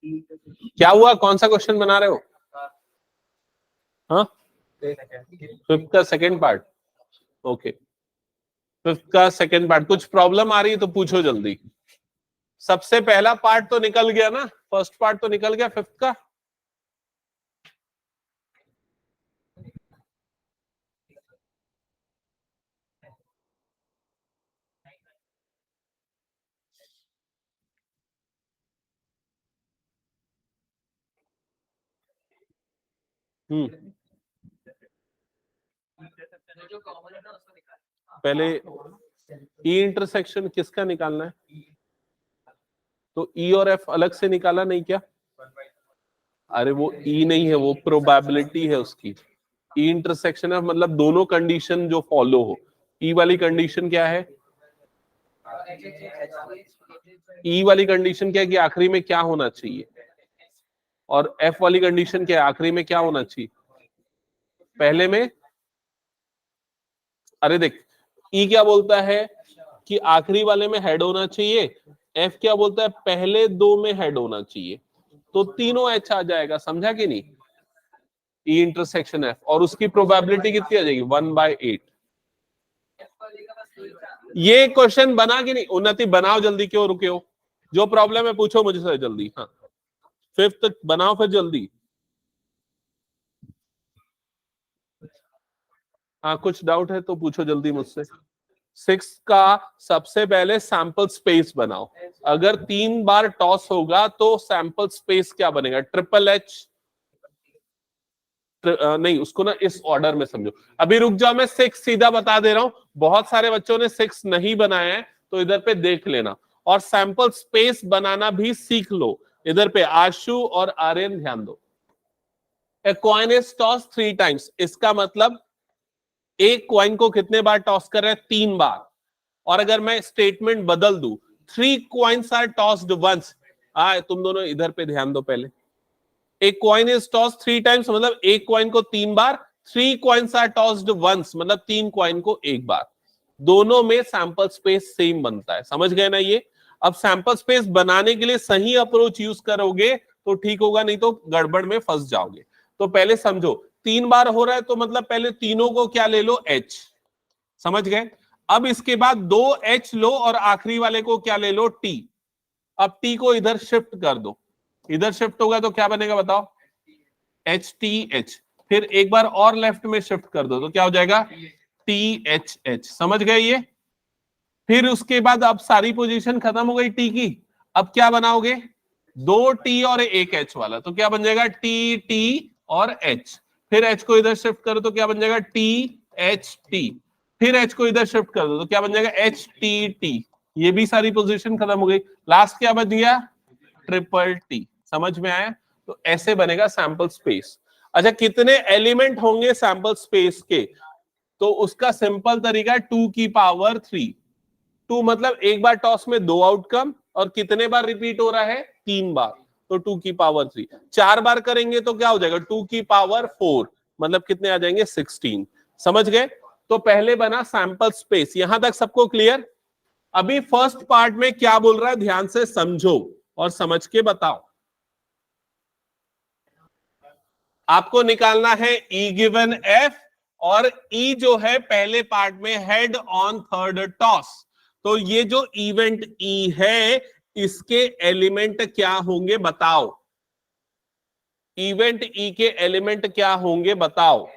क्या हुआ, कौन सा क्वेश्चन बना रहे हो? हाँ 5th का सेकेंड पार्ट। ओके 5th का सेकेंड पार्ट, कुछ प्रॉब्लम आ रही है तो पूछो जल्दी। सबसे पहला पार्ट तो निकल गया ना, फर्स्ट पार्ट तो निकल गया 5th का। पहले ई इंटरसेक्शन किसका निकालना है? तो ई और एफ अलग से निकाला नहीं क्या? अरे वो ई नहीं है, वो प्रोबेबिलिटी है उसकी। ई इंटरसेक्शन है मतलब दोनों कंडीशन जो फॉलो हो। ई वाली कंडीशन क्या है? ई वाली कंडीशन क्या है कि आखिरी में क्या होना चाहिए, और एफ वाली कंडीशन क्या है, आखिरी में क्या होना चाहिए? पहले में, अरे देख ई क्या बोलता है कि आखिरी वाले में हेड होना चाहिए, एफ क्या बोलता है पहले दो में हेड होना चाहिए, तो तीनों एच आ जाएगा, समझा कि नहीं? ई इंटरसेक्शन एफ, और उसकी प्रोबेबिलिटी कितनी आ जाएगी? 1/8। ये क्वेश्चन बना कि नहीं? उन्नति बनाओ जल्दी, क्यों रुके हो? जो प्रॉब्लम है पूछो मुझसे जल्दी। हाँ 5th बनाओ फिर जल्दी। हाँ कुछ डाउट है तो पूछो जल्दी मुझसे। 6 का सबसे पहले सैंपल स्पेस बनाओ। अगर 3 बार टॉस होगा तो सैंपल स्पेस क्या बनेगा? ट्रिपल एच नहीं, उसको ना इस ऑर्डर में समझो। अभी रुक जाओ, मैं 6 सीधा बता दे रहा हूं, बहुत सारे बच्चों ने 6 नहीं बनाया है तो इधर पे देख लेना, और सैंपल स्पेस बनाना भी सीख लो। इधर पे आशु और आर्यन ध्यान दो। A coin is toss 3 times, इसका मतलब एक कॉइन को कितने बार टॉस कर रहे हैं? 3 बार। और अगर मैं स्टेटमेंट बदल दूं 3 कॉइन्स आर टॉस्ड वंस, तुम दोनों इधर पे ध्यान दो पहले। एक कॉइन इज टॉस्ड 3 टाइम्स मतलब एक कॉइन को 3 बार, 3 कॉइन्स आर टॉस्ड वंस मतलब 3 कॉइन को एक बार। दोनों में सैंपल स्पेस सेम बनता है, समझ गए ना ये? अब सैंपल स्पेस बनाने के लिए सही अप्रोच यूज करोगे तो ठीक होगा, नहीं तो गड़बड़ में फंस जाओगे। तो पहले समझो 3 बार हो रहा है तो मतलब पहले तीनों को क्या ले लो? एच, समझ गए? अब इसके बाद 2 एच लो और आखिरी वाले को क्या ले लो? टी। अब टी को इधर शिफ्ट कर दो, इधर शिफ्ट होगा तो क्या बनेगा बताओ? H T H. फिर एक बार और लेफ्ट में शिफ्ट कर दो तो क्या हो जाएगा? T H H. समझ गए ये? फिर उसके बाद अब सारी पोजीशन खत्म हो गई टी की, अब क्या बनाओगे? 2 टी और एक एच वाला, तो क्या बन जाएगा? टी टी और एच। फिर एच को इधर शिफ्ट करो तो क्या बन जाएगा? T H T. फिर एच को इधर शिफ्ट कर दो तो क्या बन जाएगा? H T T. ये भी सारी पोजीशन खत्म हो गई, लास्ट क्या बच गया? Triple T. समझ में आया? तो ऐसे बनेगा सैंपल स्पेस। अच्छा कितने एलिमेंट होंगे सैंपल स्पेस के? तो उसका सिंपल तरीका है 2 की पावर 3। 2 मतलब एक बार टॉस में 2 आउटकम, और कितने बार रिपीट हो रहा है? 3 बार, तो 2 की पावर 3। 4 बार करेंगे तो क्या हो जाएगा? 2 की पावर 4 मतलब कितने आ जाएंगे? 16। समझ गए? तो पहले बना सैंपल स्पेस। यहां तक सबको क्लियर? अभी फर्स्ट पार्ट में क्या बोल रहा है ध्यान से समझो और समझ के बताओ। आपको निकालना है ई गिवन एफ, और ई जो है पहले पार्ट में हेड ऑन थर्ड टॉस। तो ये जो इवेंट ई है इसके एलिमेंट क्या होंगे बताओ? इवेंट ई के एलिमेंट क्या होंगे बताओ?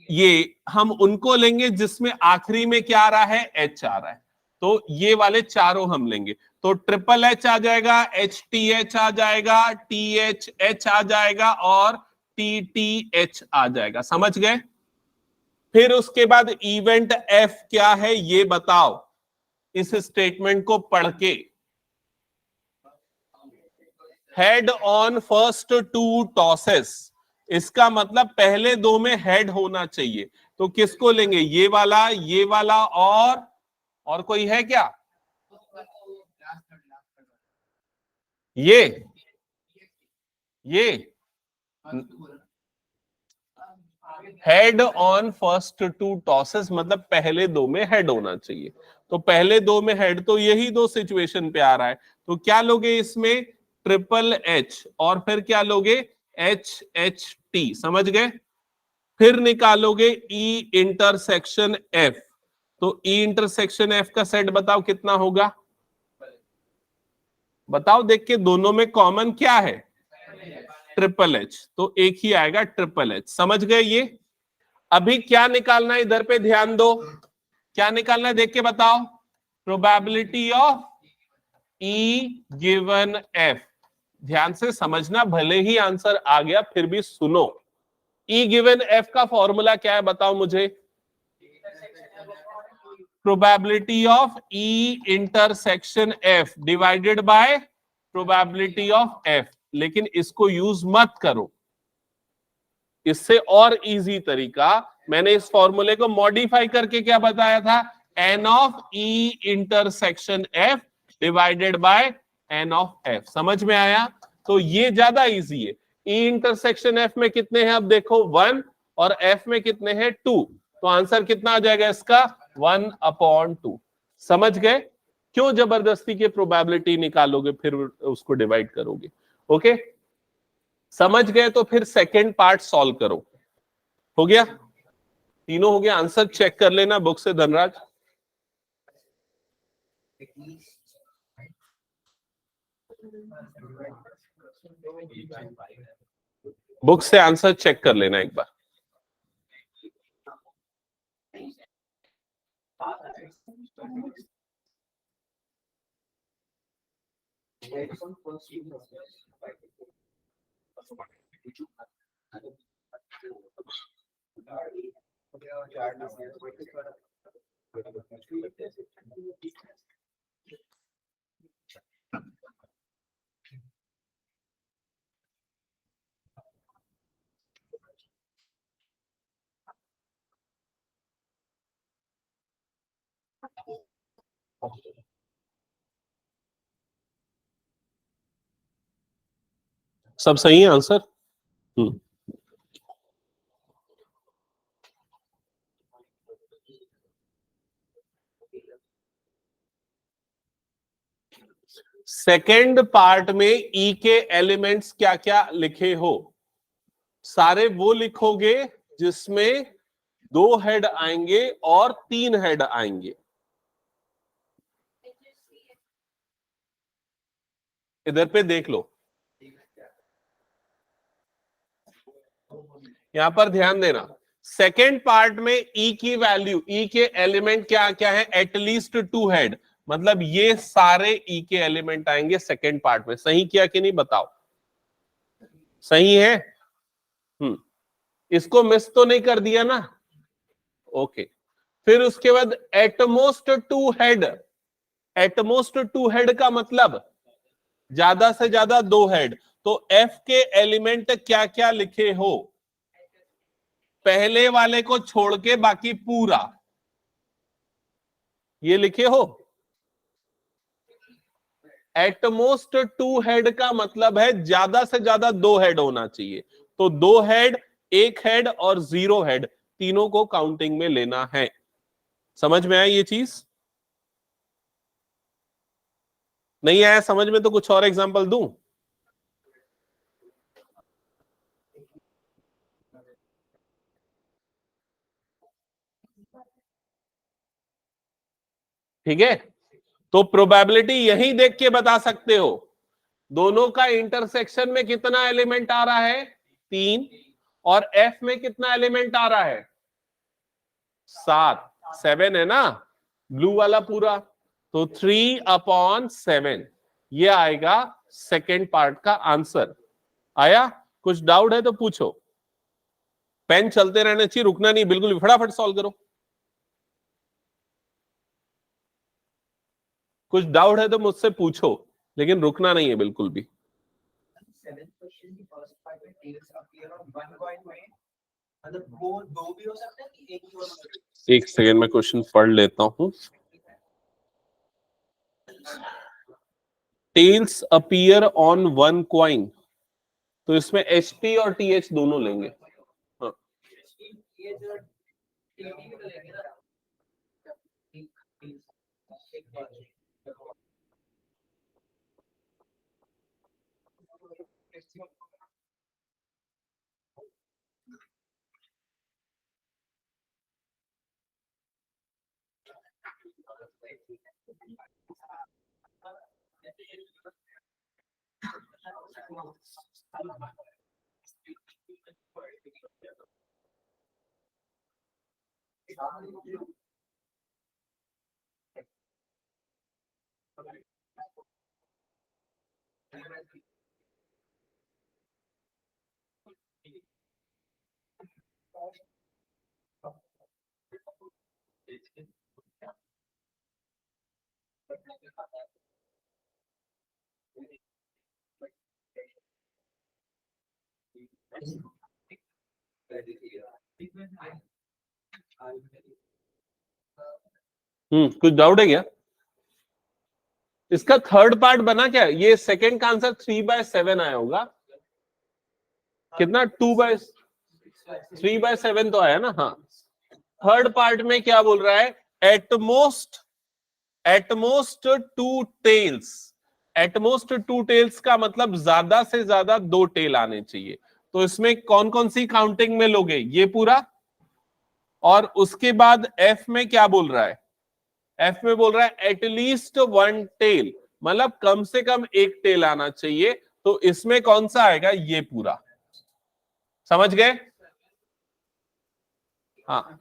ये हम उनको लेंगे जिसमें आखिरी में क्या आ रहा है? एच आ रहा है, तो ये वाले चारों हम लेंगे। तो ट्रिपल एच आ जाएगा, एच टी एच आ जाएगा, टी एच एच आ जाएगा, और टी टी एच आ जाएगा। समझ गए? फिर उसके बाद इवेंट एफ क्या है ये बताओ? इस स्टेटमेंट को पढ़ के, head on first two tosses, इसका मतलब पहले दो में हेड होना चाहिए। तो किसको लेंगे? ये वाला और कोई है क्या? ये head on first two tosses मतलब पहले दो में हेड होना चाहिए। तो पहले दो में हेड, तो यही दो सिचुएशन पे आ रहा है। तो क्या लोगे इसमें? ट्रिपल एच, और फिर क्या लोगे? H H T. समझ गए? फिर निकालोगे ई इंटरसेक्शन एफ। तो ई इंटरसेक्शन एफ का सेट बताओ कितना होगा? बताओ देख के, दोनों में कॉमन क्या है? ट्रिपल एच, तो एक ही आएगा ट्रिपल एच। समझ गए ये? अभी क्या निकालना है इधर पे ध्यान दो, क्या निकालना है देख के बताओ? Probability of E given F. ध्यान से समझना, भले ही आंसर आ गया फिर भी सुनो। ई गिवन एफ का फॉर्मूला क्या है बताओ मुझे? Probability of E intersection F divided by probability of F. लेकिन इसको यूज मत करो, इससे और इजी तरीका, मैंने इस फॉर्मूले को मॉडिफाई करके क्या बताया था? N of E intersection F divided by N of F. समझ में आया? तो ये ज्यादा इजी है। ई इंटरसेक्शन एफ में कितने हैं अब देखो? 1, और एफ में कितने हैं? 2। तो आंसर कितना आ जाएगा इसका? 1/2। समझ गए? क्यों जबरदस्ती के प्रोबेबिलिटी निकालोगे फिर उसको डिवाइड करोगे? ओके, समझ गए? तो फिर सेकंड पार्ट सॉल्व करो। हो गया? तीनों हो गया? आंसर चेक कर लेना बुक से धनराज। बुक से आंसर चेक कर लेना एक बार। सब सही है आंसर? सेकेंड पार्ट में ई के एलिमेंट्स क्या क्या लिखे हो? सारे वो लिखोगे जिसमें 2 हेड आएंगे और 3 हेड आएंगे। इधर पे देख लो, यहां पर ध्यान देना। सेकेंड पार्ट में ई की वैल्यू, ई के एलिमेंट क्या क्या है? एटलीस्ट 2 हेड, मतलब ये सारे ई के एलिमेंट आएंगे सेकेंड पार्ट में। सही किया कि नहीं बताओ? सही है? इसको मिस तो नहीं कर दिया ना? ओके। फिर उसके बाद एटमोस्ट 2 हेड। एटमोस्ट 2 हेड का मतलब ज्यादा से ज्यादा 2 हेड। तो एफ के एलिमेंट क्या क्या लिखे हो? पहले वाले को छोड़ के बाकी पूरा ये लिखे हो। एटमोस्ट 2 हेड का मतलब है ज्यादा से ज्यादा 2 हेड होना चाहिए। तो 2 हेड, 1 हेड और 0 हेड, तीनों को काउंटिंग में लेना है। समझ में आया ये चीज? नहीं आया समझ में तो कुछ और एग्जांपल दूं? ठीक है, तो प्रोबेबिलिटी यही देख के बता सकते हो दोनों का इंटरसेक्शन में कितना एलिमेंट आ रहा है? 3। और एफ में कितना एलिमेंट आ रहा है? 7। 7 है ना ब्लू वाला पूरा, तो 3/7 ये आएगा सेकेंड पार्ट का आंसर। आया? कुछ डाउट है तो पूछो। पेन चलते रहने चाहिए, रुकना नहीं बिल्कुल भी, फटाफट सॉल्व करो। कुछ डाउट है तो मुझसे पूछो, लेकिन रुकना नहीं है बिल्कुल भी। एक सेकेंड में क्वेश्चन पढ़ लेता हूं। Tails appear on one coin, तो इसमें HT और TH दोनों लेंगे। हाँ। कुछ डाउट है क्या? इसका थर्ड पार्ट बना क्या? ये सेकंड का आंसर 3/7 आया होगा। कितना? 3/7 तो आया ना। हाँ, थर्ड पार्ट में क्या बोल रहा है? At most 2 tales. एटमोस्ट 2 टेल्स का मतलब ज्यादा से ज्यादा 2 टेल आने चाहिए। तो इसमें कौन कौन सी काउंटिंग में लोगे? ये पूरा, और उसके बाद एफ में क्या बोल रहा है? एफ में बोल रहा है एटलीस्ट 1 टेल, मतलब कम से कम 1 टेल आना चाहिए। तो इसमें कौन सा आएगा? ये पूरा। समझ गए? हाँ,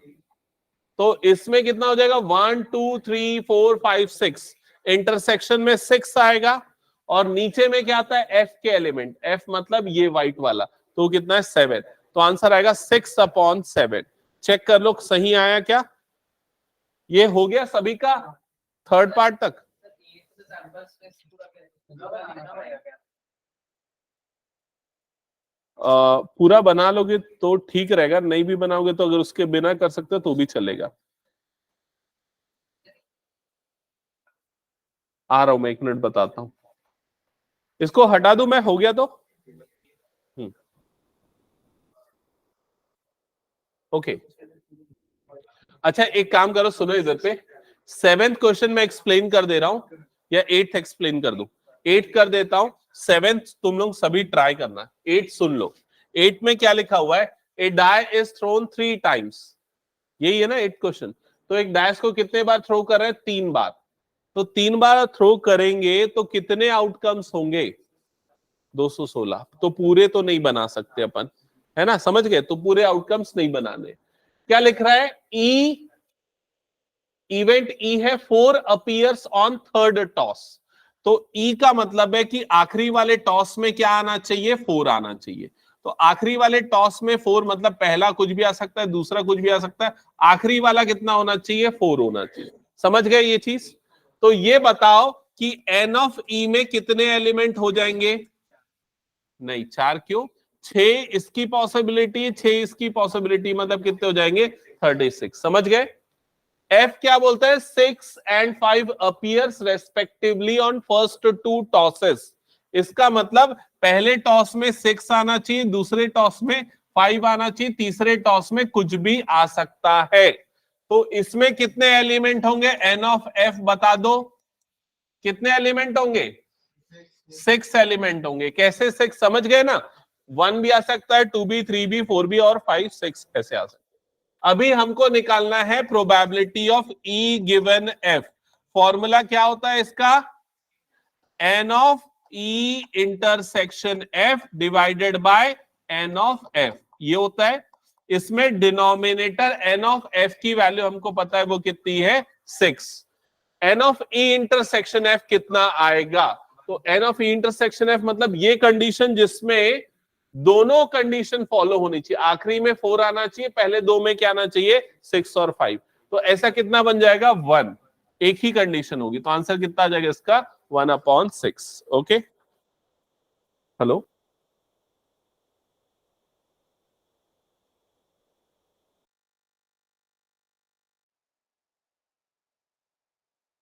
तो इसमें कितना हो जाएगा? 1 2 3 4 5 6, इंटरसेक्शन में 6 आएगा। और नीचे में क्या आता है? एफ के एलिमेंट, एफ मतलब ये व्हाइट वाला, तो कितना है? 7। तो आंसर आएगा 6/7। चेक कर लो सही आया क्या? ये हो गया सभी का थर्ड पार्ट तक? पूरा बना लोगे तो ठीक रहेगा, नहीं भी बनाओगे तो अगर उसके बिना कर सकते हो तो भी चलेगा। आ रहा हूं मैं, 1 मिनट बताता हूं। इसको हटा दूं मैं? हो गया तो ओके। अच्छा एक काम करो, सुनो इधर पे। 7th क्वेश्चन में एक्सप्लेन कर दे रहा हूं, या 8th एक्सप्लेन कर दूं? 8 कर देता हूं, 7th तुम लोग सभी ट्राई करना। 8 सुन लो। 8 में क्या लिखा हुआ है? ए डाई इज थ्रोन 3 टाइम्स। यही है ना 8 क्वेश्चन। तो एक डाइस को कितने बार थ्रो कर रहे हैं? 3 बार। तो 3 बार थ्रो करेंगे तो कितने आउटकम्स होंगे? 216। तो पूरे तो नहीं बना सकते अपन, है ना? समझ गए? तो पूरे आउटकम्स नहीं बनाने। क्या लिख रहा है? ई इवेंट ई है 4 अपीयर्स ऑन थर्ड टॉस। तो ई का मतलब है कि आखिरी वाले टॉस में क्या आना चाहिए? 4 आना चाहिए। तो आखिरी वाले टॉस में 4 मतलब पहला कुछ भी आ सकता है, दूसरा कुछ भी आ सकता है, आखिरी वाला कितना होना चाहिए? 4 होना चाहिए। समझ गए ये चीज? तो ये बताओ कि एन ऑफ ई में कितने एलिमेंट हो जाएंगे? नहीं, 4 क्यों? 6 इसकी पॉसिबिलिटी, 6 इसकी पॉसिबिलिटी, मतलब कितने हो जाएंगे? 36। समझ गए? एफ क्या बोलता है? 6 and 5 appears respectively on first 2 tosses. इसका मतलब पहले टॉस में 6 आना चाहिए, दूसरे टॉस में 5 आना चाहिए, तीसरे टॉस में कुछ भी आ सकता है। तो इसमें कितने एलिमेंट होंगे? एन ऑफ एफ बता दो, कितने एलिमेंट होंगे? 6 एलिमेंट होंगे। कैसे 6? समझ गए ना? 1 भी आ सकता है, 2 भी, 3 भी, 4 भी, और 5 6 ऐसे आ सकते। अभी हमको निकालना है probability of E given F. Formula क्या होता है इसका? N of E intersection F divided by N of F, ये होता है। इसमें डिनोमिनेटर एन ऑफ एफ की वैल्यू हमको पता है, वो कितनी है? 6। N of E intersection F कितना आएगा? तो N of E intersection F मतलब ये कंडीशन जिसमें दोनों कंडीशन फॉलो होनी चाहिए। आखिरी में 4 आना चाहिए, पहले दो में क्या आना चाहिए? 6 और 5। तो ऐसा कितना बन जाएगा? 1। एक ही कंडीशन होगी, तो आंसर कितना आ जाएगा इसका 1/6। Okay, hello,